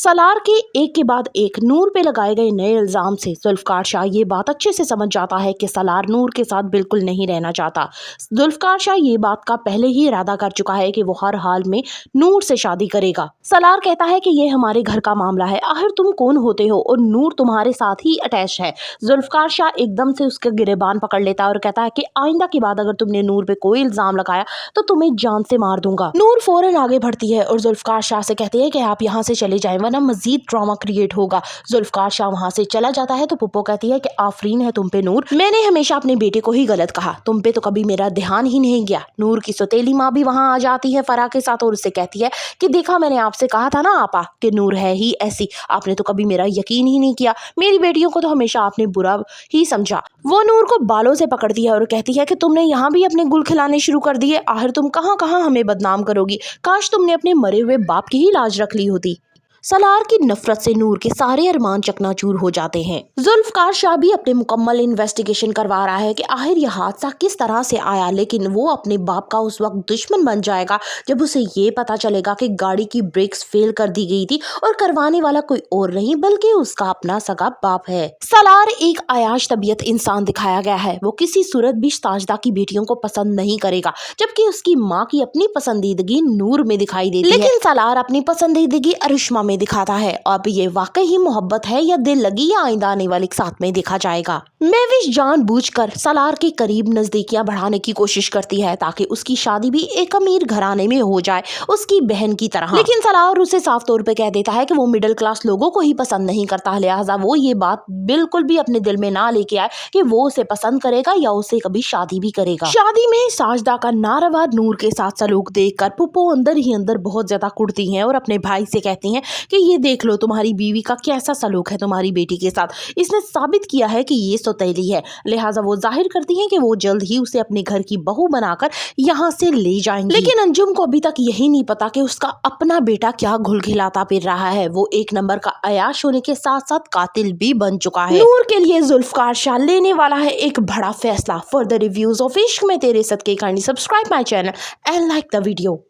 सलार के एक के बाद एक नूर पे लगाए गए नए इल्जाम से जुल्फकार शाह ये बात अच्छे से समझ जाता है कि सलार नूर के साथ बिल्कुल नहीं रहना चाहता। जुल्फकार शाह ये बात का पहले ही इरादा कर चुका है कि वो हर हाल में नूर से शादी करेगा। सलार कहता है कि ये हमारे घर का मामला है, आखिर तुम कौन होते हो और नूर तुम्हारे साथ ही अटैच है। जुल्फकार शाह एकदम से उसके गिरेबान पकड़ लेता है और कहता है कि आइंदा के बाद अगर तुमने नूर पे कोई इल्जाम लगाया तो तुम्हें जान से मार दूंगा। नूर फौरन आगे बढ़ती है और जुल्फकार शाह से कहती है कि आप यहाँ से चले जाएं वरना मजीद ड्रामा क्रिएट होगा। जुल्फकार शाह वहाँ से चला जाता है तो पुप्पो कहती है कि आफरीन है तुम पे नूर, मैंने हमेशा अपने बेटे को ही गलत कहा, तुम पे तो कभी मेरा ध्यान ही नहीं गया। नूर की सौतेली माँ भी वहाँ आ जाती है फराह के साथ और उससे कहती है कि देखा मैंने आपसे कहा था ना आपा कि नूर है ही ऐसी, आपने तो कभी मेरा यकीन ही नहीं किया, मेरी बेटियों को तो हमेशा आपने बुरा ही समझा। वो नूर को बालों से पकड़ती है और कहती है कि तुमने यहाँ भी अपने गुल खिलाने शुरू कर दिए, आखिर तुम कहाँ कहाँ हमें बदनाम करोगी, काश तुमने अपने मरे हुए बाप की ही लाज रख ली होती। सलार की नफरत से नूर के सारे अरमान चकनाचूर हो जाते हैं। जुल्फकार शाह भी अपने मुकम्मल इन्वेस्टिगेशन करवा रहा है कि आखिर यह हादसा किस तरह से आया, लेकिन वो अपने बाप का उस वक्त दुश्मन बन जाएगा जब उसे ये पता चलेगा कि गाड़ी की ब्रेक्स फेल कर दी गई थी और करवाने वाला कोई और नहीं बल्कि उसका अपना सगा बाप है। सलार एक अयाश तबीयत इंसान दिखाया गया है, वो किसी सूरत भी साजदा की बेटियों को पसंद नहीं करेगा, जबकि उसकी माँ की अपनी पसंदीदगी नूर में दिखाई देती है, लेकिन सलार अपनी पसंदीदगी अरिश्मा में दिखाता है। अब ये वाकई ही मोहब्बत है या दिल लगी या आइंदा आने वाले साथ में देखा जाएगा। मेविश जानबूझकर सलार के करीब नजदीकियां बढ़ाने की कोशिश करती है ताकि उसकी शादी भी एक अमीर घराने में हो जाए उसकी बहन की तरह, लेकिन सलार उसे साफ तौर पे कह देता है कि वो मिडिल क्लास लोगों को ही पसंद नहीं करता, लिहाजा वो ये बात बिल्कुल भी अपने दिल में ना लेके आए कि वो उसे पसंद करेगा या उसे कभी शादी भी करेगा। शादी में साजदा का नारावार नूर के साथ सलूक देखकर पुप्पो अंदर ही अंदर बहुत ज्यादा कुड़ती हैं और अपने भाई से कहती हैं कि ये देख लो तुम्हारी बीवी का कैसा सलूक है तुम्हारी बेटी के साथ, इसने साबित किया है कि ये सौतेली है, लिहाजा वो जाहिर करती हैं कि वो जल्द ही उसे अपने घर की बहू बनाकर यहाँ से ले जाएंगी। लेकिन अंजुम को अभी तक यही नहीं पता कि उसका अपना बेटा क्या घुल खिलाता फिर रहा है, वो एक नंबर का अयाश होने के साथ साथ कातिल भी बन चुका है। नूर के लिए जुल्फकार शाह लेने वाला है एक बड़ा फैसला। फॉर द रिव्यूज ऑफ इश्क में तेरे सदके kindly subscribe my channel and like the video.